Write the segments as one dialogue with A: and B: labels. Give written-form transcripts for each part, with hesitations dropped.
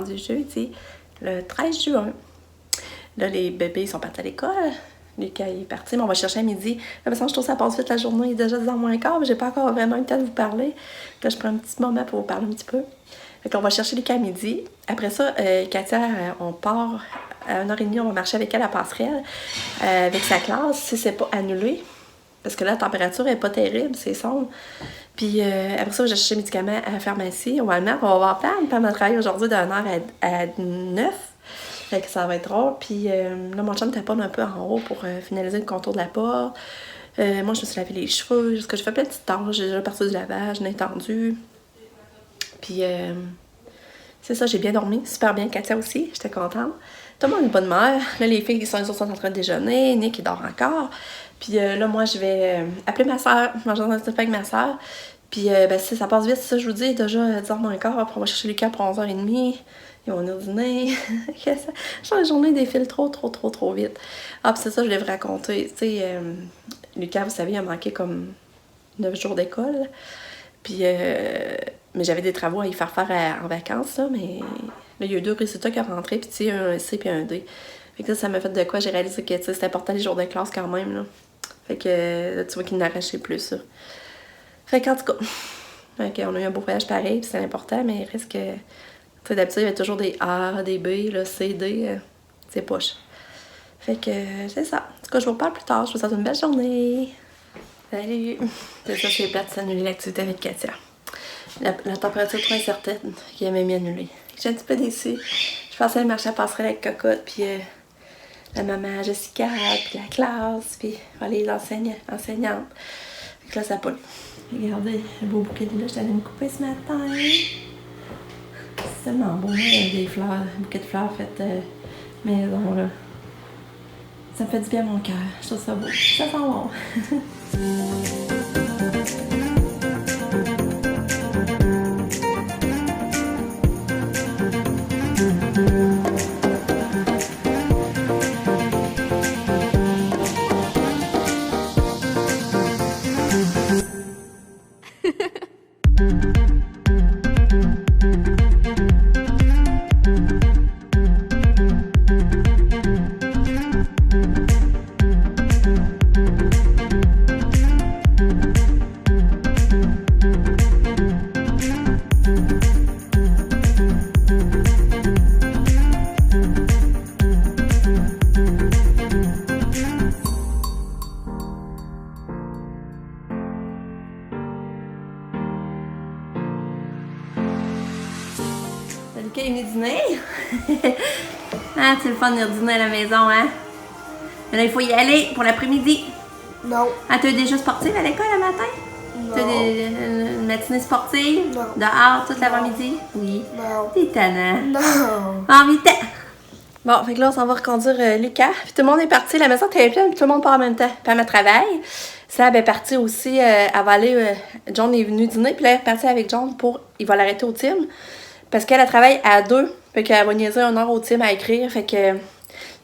A: rendu jeudi, le 13 juin. Là, les bébés sont partis à l'école. Lucas est parti, mais on va chercher à midi. Là, je trouve que ça passe vite la journée. Il est déjà 10h moins quart, mais j'ai pas encore vraiment eu le temps de vous parler. Là, je prends un petit moment pour vous parler un petit peu. Fait qu'on va chercher Lucas à midi. Après ça, Katia, on part à 1h30, on va marcher avec elle à la passerelle, avec sa classe, si c'est pas annulé. Parce que là, la température est pas terrible, c'est sombre. Puis après ça, j'ai cherché mes médicaments à la pharmacie, au Walmart. On va avoir plein de travail aujourd'hui de 1h à 9. Fait que ça va être drôle. Puis là, mon chum taponne un peu en haut pour finaliser le contour de la porte. Moi, je me suis lavé les cheveux. Jusqu'à j'ai fait plein de petites tâches. J'ai déjà parti du lavage, j'ai étendu. Puis c'est ça, j'ai bien dormi. Super bien. Katia aussi, j'étais contente. Tout le monde est de bonne humeur. Là, les filles, les autres sont en train de déjeuner. Nick, il dort encore. Puis là, moi, je vais appeler ma soeur, manger un petit peu avec ma soeur. Puis si ça passe vite, ça, je vous dis, déjà 10h moins quart. Après, on va chercher Lucas pour 11h30. Et on est au dîner. La journée défile trop vite. Ah, puis c'est ça, je voulais vous raconter. Tu sais, Lucas, vous savez, il a manqué comme 9 jours d'école. Puis, mais j'avais des travaux à y faire en vacances, là, mais là, il y a eu 2 résultats qui sont rentrés, puis tu sais, un C puis un D. Fait que ça m'a fait de quoi, j'ai réalisé que c'est important les jours de classe quand même, là. Fait que là, tu vois qu'il n'arrachait plus ça. Fait qu'en tout cas, on a eu un beau voyage pareil, puis c'est important, mais il reste que... Tu sais, d'habitude, il y avait toujours des A, des B, là, C, D, c'est poche. Fait que c'est ça. En tout cas, je vous reparle plus tard. Je vous souhaite une belle journée. Salut! C'est ça, c'est plate, c'est annuler l'activité avec Katia. La température est trop incertaine qui a même annulé. J'ai un petit peu déçue. Je pensais aller marcher à passerelle avec Cocotte, puis la maman Jessica, puis la classe, puis les enseignantes. Fait que là, ça pollue. Regardez, le beau bouquet de là, je suis allée me couper ce matin. C'est tellement beau, des fleurs, un bouquet de fleurs faites maison, là. Ça me fait du bien à mon cœur. Je trouve ça beau. Ça sent bon. Lucas est venu dîner. Ah, c'est le fun de venir dîner à la maison, hein? Mais là, il faut y aller pour l'après-midi.
B: Non.
A: Ah, t'as déjà sportive à l'école le matin?
B: Non.
A: T'as une matinée sportive?
B: Non.
A: Dehors toute l'avant-midi? Oui.
B: Non.
A: T'es tannant.
B: Non.
A: En 8 ans. Bon, fait que là, on s'en va reconduire Lucas. Puis tout le monde est parti. La maison était pleine, puis tout le monde part en même temps. Puis à ma travail. Sab est partie aussi. Elle va aller. John est venu dîner. Puis là, elle est partie avec John pour. Il va l'arrêter au team. Parce qu'elle travaille à 2. Fait qu'elle va niaiser 1 heure au team à écrire. Fait que.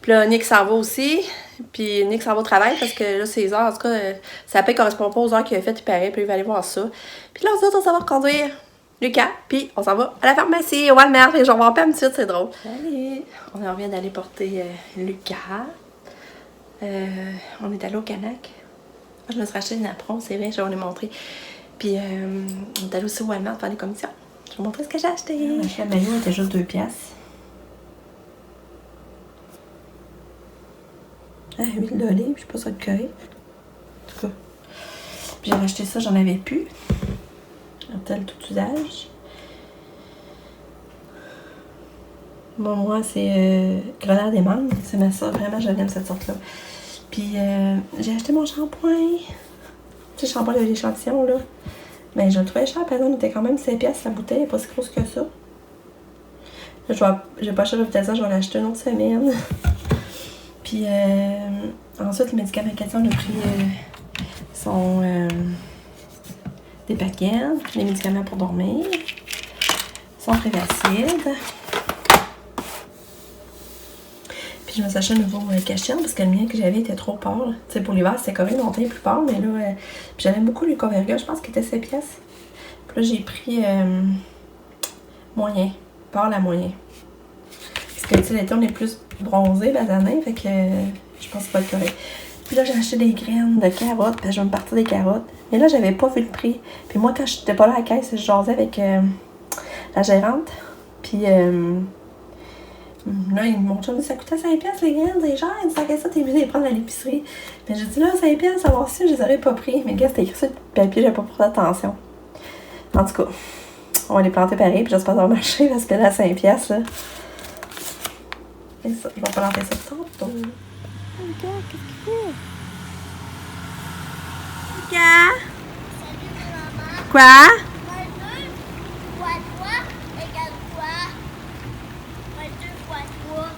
A: Puis là, Nick s'en va aussi. Puis Nick s'en va au travail parce que là, ses heures, en tout cas, ça ne correspond pas aux heures qu'il a faites. Il paraît. Puis il va aller voir ça. Puis là, on s'en va reconduire Lucas. Puis on s'en va à la pharmacie, au Walmart. Et j'en vois pas un petit peu, c'est drôle. Allez. On revient d'aller porter Lucas. On est allé au Canac. Je me suis racheté une apron, c'est vrai, je vais vous les montrer. Puis on est allé aussi au Walmart faire des commissions. Je vais vous montrer ce que j'ai acheté. Le maillot était juste 2 piastres. Ah, huile d'olive, je sais pas ça de curry. En tout cas. Puis j'avais acheté ça, j'en avais plus. Un tel tout usage. Bon, moi, c'est grenade et mangue. C'est ma soeur, vraiment, j'aime cette sorte-là. Puis j'ai acheté mon shampoing. Tu sais, le shampoing de l'échantillon, là. Mais je le trouvais cher, par exemple, il était quand même 5 piastres la bouteille, pas si grosse que ça. Là, j'ai pas acheté le Vitessa, je vais l'acheter une autre semaine. Puis ensuite, les médicaments Katia, on a pris des paquets, les médicaments pour dormir, son Prévacide. Puis je me suis acheté un nouveau cachet parce que le mien que j'avais était trop pâle. Tu sais, pour l'hiver, c'était quand même longtemps plus pâle, mais là, puis j'aimais beaucoup le Converga, je pense qu'il était 7 piastres. Puis là, j'ai pris moyen, pâle à moyen. que, tu sais, l'été, on est plus bronzé la année, fait que je pense que ça va être correct. Puis là, j'ai acheté des graines de carottes, parce que je vais me partir des carottes. Mais là, j'avais pas vu le prix. Puis moi, quand j'étais pas là à la caisse, je jasais avec la gérante. Puis là, mon chum dit, ça coûtait 5$ les graines, c'est cher. Il dit, ça, ça, t'es mieux de les prendre à l'épicerie. Mais j'ai dit, là, 5$, savoir si je les aurais pas pris. Mais gars, c'était écrit sur le papier, j'avais pas pris attention. En tout cas, on va les planter pareil, puis j'espère que ça va marcher, parce que là, 5$, là. Et ça, je vais planter ça tantôt. Regarde, qu'est-ce qu'il fait? Regarde!
B: Salut maman.
A: Quoi?
B: Moins 2 fois 3 égale quoi? Moins 2 fois 3.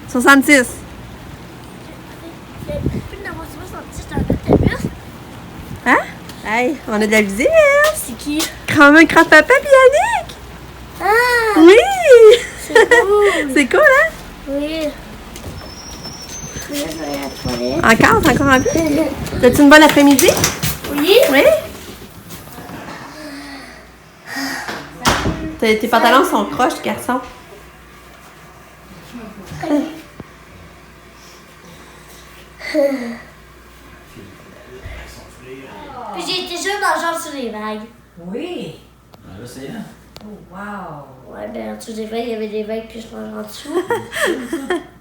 A: 66.
B: C'est plus dans mon 66, c'est un autobus.
A: Hein? Hey, on a de la visite!
B: C'est qui?
A: Grand-maman, grand-papa, puis Yannick!
B: Ah!
A: Oui!
B: C'est cool!
A: C'est cool, hein?
B: Oui. Je vais aller à la toilette.
A: Encore? T'es encore en vie? T'as-tu une bonne après-midi?
B: Oui?
A: Oui? Tes pantalons sont croches, garçon.
B: Puis j'ai été jeune dans genre sur les vagues.
C: Oui.
D: Dans l'océan.
C: Oh, wow.
B: Ouais, ben en dessous des vagues, il y avait des vagues que je mange en dessous.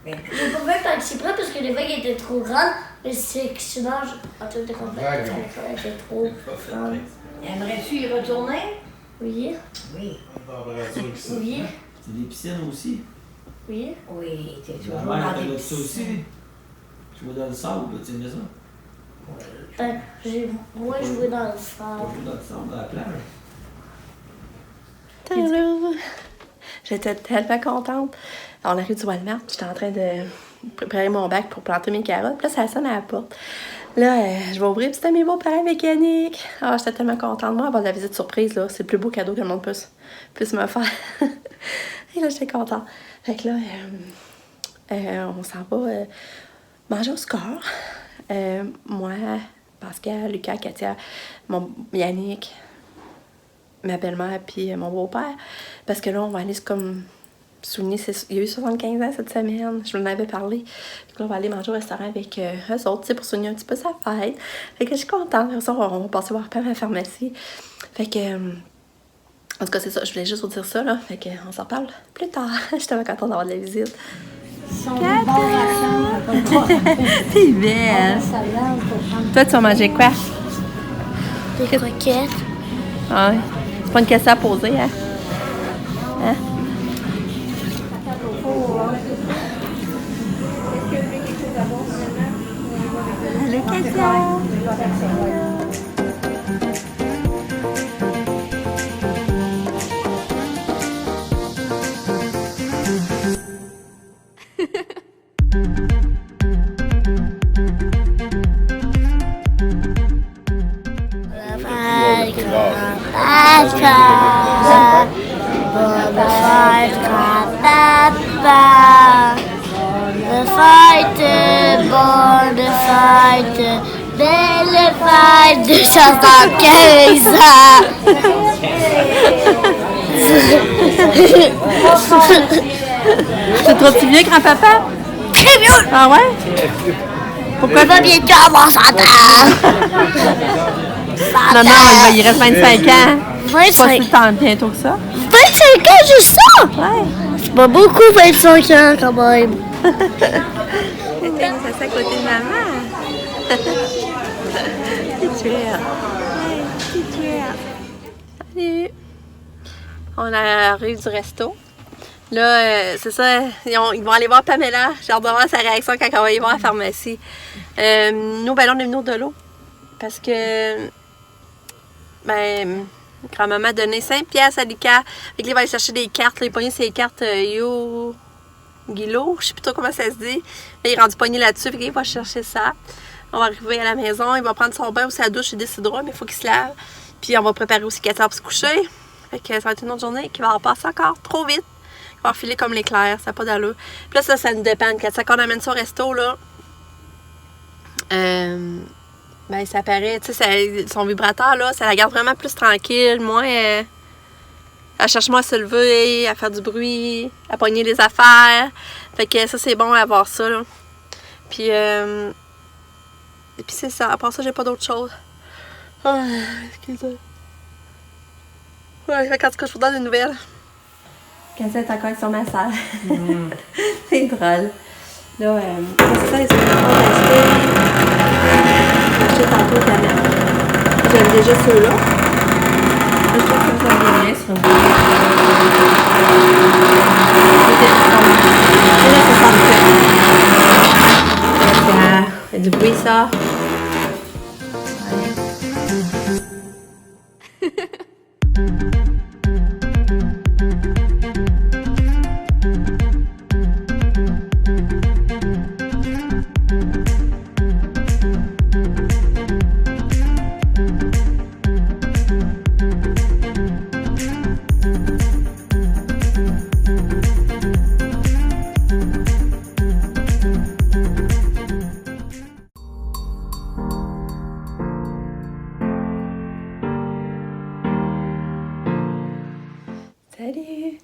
C: Ben,
B: J'ai pas vu tant que c'est près parce que les vagues étaient trop grandes. Mais c'est que sinon, en tout cas,
D: Vagues.
B: elles étaient trop grandes.
C: aimerais-tu y retourner?
B: Oui,
C: Oui.
B: oui,
D: C'est des piscines aussi.
B: oui.
C: Oui, t'es
D: La
C: toujours
D: mer,
C: dans
D: t'as
C: des
D: ça aussi. Tu vas dans le sable, tu aimais ça.
B: Ben, j'ai moins joué dans le
D: Tu
B: sable.
D: vas jouer dans le sable, dans la plage.
A: J'étais tellement contente. On arrive du Walmart, j'étais en train de préparer mon bac pour planter mes carottes. Puis là, ça sonne à la porte. Là, je vais ouvrir, puis c'était mes beaux-parents mécaniques. Ah, j'étais tellement contente. Moi, avoir de la visite surprise, là, c'est le plus beau cadeau que le monde puisse me faire. Et là, j'étais contente. Fait que là, on s'en va manger au score. Moi, Pascal, Lucas, Katia, Yannick, ma belle-mère puis mon beau-père. Parce que là, on va aller comme souligner, il y a eu 75 ans cette semaine, je vous en avais parlé. Puis là, on va aller manger au restaurant avec eux autres, tu sais, pour souligner un petit peu sa fête. Fait que je suis contente. Après ça, on va passer voir père à la pharmacie. Fait que, en tout cas, c'est ça, je voulais juste vous dire ça, là. Fait que, on s'en parle plus tard. Je suis tellement contente d'avoir de la visite. T'es belle! Toi, tu vas manger quoi?
B: Des croquettes.
A: Ah oui. C'est pas une question à poser, hein? Hein? Allô, Katia!
B: Bonne fête, grand-papa. Bonne fête, bonne fête, belle fête de 75 ans.
A: Tu trouves-tu bien, grand-papa?
B: Très bien.
A: Ah ouais? Pourquoi?
B: Il va bientôt avoir 100 ans.
A: Non, non, il reste 25 ans. Pas
B: 25.
A: si tant bientôt que ça.
B: 25 ans, juste ça?
A: Ouais.
B: C'est pas beaucoup, 25 ans, quand même.
A: Ça c'est à côté de maman. Tituère. Ouais, tituère. Salut. On arrive du resto. Là, c'est ça, ils vont aller voir Pamela. J'ai hâte de voir sa réaction quand on va y voir à la pharmacie. Nous, ben là, on est venus de l'eau. Parce que, ben, grand-maman a donné 5$ à Lucas. Fait que là, il va aller chercher des cartes. Là, il a pogné ses cartes Yo Guilo, je sais plus trop comment ça se dit. Là, il est rendu pogné là-dessus. Fait qu'il va chercher ça. On va arriver à la maison. Il va prendre son bain ou sa douche. Il décidera, mais il faut qu'il se lave. Puis on va préparer aussi Katia pour se coucher. Fait que ça va être une autre journée qui va en passer encore trop vite. Il va refiler comme l'éclair, ça n'a pas d'allure. Puis là, ça nous dépend. Katia, quand on amène ça au resto, là, ben ça paraît, tu sais, son vibrateur, là, ça la garde vraiment plus tranquille, moins Elle cherche moi à se lever, à faire du bruit, à pogner les affaires. Fait que ça, c'est bon à avoir ça, là. Puis, et puis c'est ça. À part ça, j'ai pas d'autre chose. Ah, excusez. Ouais, en tout cas, je vous donne une nouvelle. Qu'elle est encore avec son massage. C'est drôle. Là, c'est ça, ils sont en train d'acheter. J'ai acheté tantôt de la merde. J'aime déjà ceux-là. Je trouve que ça me bien sur un bout. Et là, c'est parfait. Il y a du bruit, ça. Salut!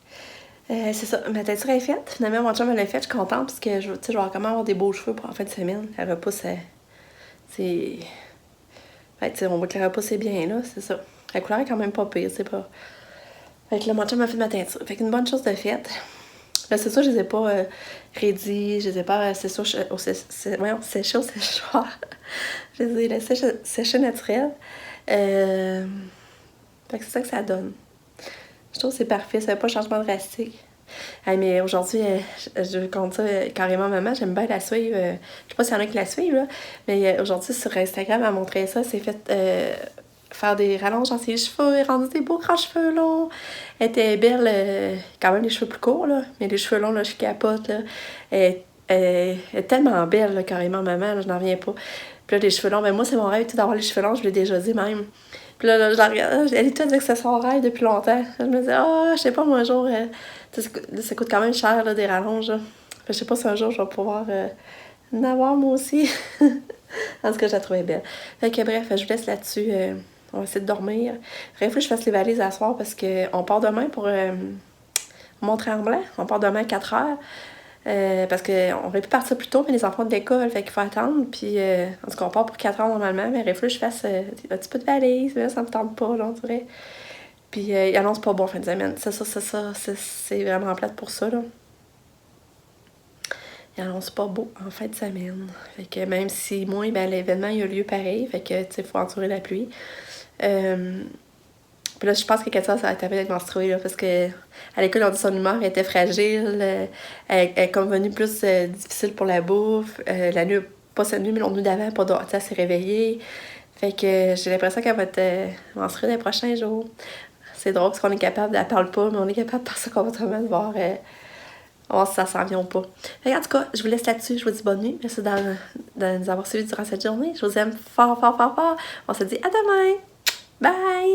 A: C'est ça, ma teinture est faite. Finalement, mon chum me l'a faite, je suis contente parce que je vais comment avoir des beaux cheveux pour en fin de semaine. La repousse, c'est. Fait, on voit que la repousse est bien là, c'est ça. La couleur est quand même pas pire, c'est pas. Fait que là, mon chum m'a fait ma teinture. Fait qu'une bonne chose de faite. Là, c'est ça, je les ai pas raidis, je les ai pas séchés au séchoir. Je les ai laissés sécher naturel. Fait que c'est ça que ça donne. Je trouve que c'est parfait, ça fait pas changement drastique. Hey, mais aujourd'hui, je compte ça carrément maman, j'aime bien la suivre. Je sais pas s'il y en a qui la suivent, là, mais aujourd'hui sur Instagram, elle a montré ça, c'est fait faire des rallonges dans ses cheveux, elle a rendu des beaux grands cheveux longs. Elle était belle, quand même les cheveux plus courts, là, mais les cheveux longs, là, je capote. Là. Elle est tellement belle, là, carrément maman, là, je n'en reviens pas. Puis là, les cheveux longs, ben moi, c'est mon rêve d'avoir les cheveux longs, je l'ai déjà dit même. Puis là, je la regarde, elle est toute avec que c'est son rêve depuis longtemps. Je me dis, je sais pas, moi, un jour, ça coûte quand même cher, là, des rallonges. Là. Je sais pas si un jour, je vais pouvoir en avoir, moi aussi. En tout cas, je la trouvais belle. Fait que bref, je vous laisse là-dessus. On va essayer de dormir. Il faut que je fasse les valises à soir parce qu'on part demain pour Mont-Tremblant. On part demain à 4 heures. Parce qu'on aurait pu partir plus tôt, mais les enfants de l'école, fait qu'il faut attendre. Puis, en tout cas, on part pour 4 heures normalement, mais il faut que je fasse un petit peu de valise. Là, ça me tente pas, là, on dirait. Puis, il annonce pas bon fin de semaine. C'est vraiment plate pour ça, là. Il annonce pas beau en fin de semaine. Fait que même si moins, ben, l'événement il a lieu pareil. Fait que, tu sais, il faut endurer la pluie. Puis là, je pense que Katia, ça a été d'être menstruée, là, parce que à l'école, on dit son humeur était fragile. Elle est comme venue plus difficile pour la bouffe. La nuit, pas cette nuit, mais l'autre nuit d'avant, elle s'est réveillée. Fait que j'ai l'impression qu'elle va être menstruée dans les prochains jours. C'est drôle parce qu'on est capable, elle parle pas, mais on est capable par ça comportement de voir si ça s'en vient ou pas. Fait que, en tout cas, je vous laisse là-dessus. Je vous dis bonne nuit. Merci de nous avoir suivis durant cette journée. Je vous aime fort, fort, fort, fort. On se dit à demain. Bye!